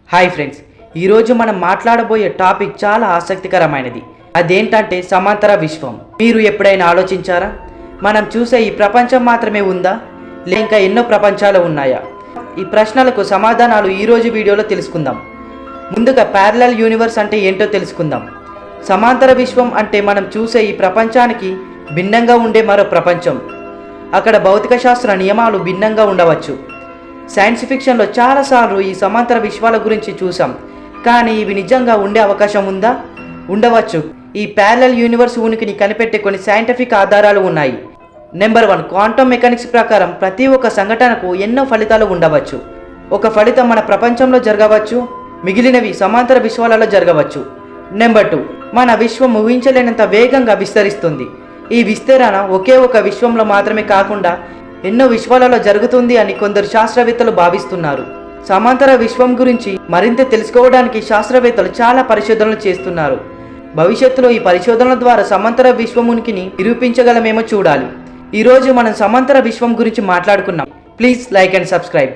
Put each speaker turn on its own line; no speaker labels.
Hi friends, ఈరోజు మనం మాట్లాడబోయే topic చాలా ఆసక్తికరమైనది. అదేంటంటే సమాంతర విశ్వం. మీరు ఎప్పుడైనా ఆలోచించారా? మనం చూసే ఈ ప్రపంచం మాత్రమే ఉందా, లేక ఎన్నో ప్రపంచాలు ఉన్నాయా? ఈ ప్రశ్నలకు సమాధానాలు ఈరోజు వీడియోలో తెలుసుకుందాం. ముందుగా ప్యారలల్ యూనివర్స్ అంటే ఏంటో తెలుసుకుందాం. సమాంతర విశ్వం అంటే మనం చూసే ఈ ప్రపంచానికి భిన్నంగా ఉండే మరో ప్రపంచం. అక్కడ భౌతిక శాస్త్ర నియమాలు భిన్నంగా ఉండవచ్చు. సైన్స్ ఫిక్షన్లో చాలాసార్లు ఈ సమాంతర విశ్వాల గురించి చూసాం, కానీ ఇవి నిజంగా ఉండే అవకాశం ఉందా? ఉండవచ్చు. ఈ ప్యారలల్ యూనివర్స్ ఉనికిని కనిపెట్టే కొన్ని సైంటిఫిక్ ఆధారాలు ఉన్నాయి. నెంబర్ 1, క్వాంటమ్ మెకానిక్స్ ప్రకారం ప్రతి ఒక్క సంఘటనకు ఎన్నో ఫలితాలు ఉండవచ్చు. ఒక ఫలితం మన ప్రపంచంలో జరగవచ్చు, మిగిలినవి సమాంతర విశ్వాలలో జరగవచ్చు. నెంబర్ 2, మన విశ్వం ఊహించలేనంత వేగంగా విస్తరిస్తుంది. ఈ విస్తరణ ఒకే ఒక విశ్వంలో మాత్రమే కాకుండా ఎన్నో విశ్వాలలో జరుగుతుంది అని కొందరు శాస్త్రవేత్తలు భావిస్తున్నారు. సమాంతర విశ్వం గురించి మరింత తెలుసుకోవడానికి శాస్త్రవేత్తలు చాలా పరిశోధనలు చేస్తున్నారు. భవిష్యత్తులో ఈ పరిశోధనల ద్వారా సమాంతర విశ్వం ఉనికిని నిరూపించగలమేమో చూడాలి. ఈరోజు మనం సమాంతర విశ్వం గురించి మాట్లాడుకున్నాం. Please like and subscribe.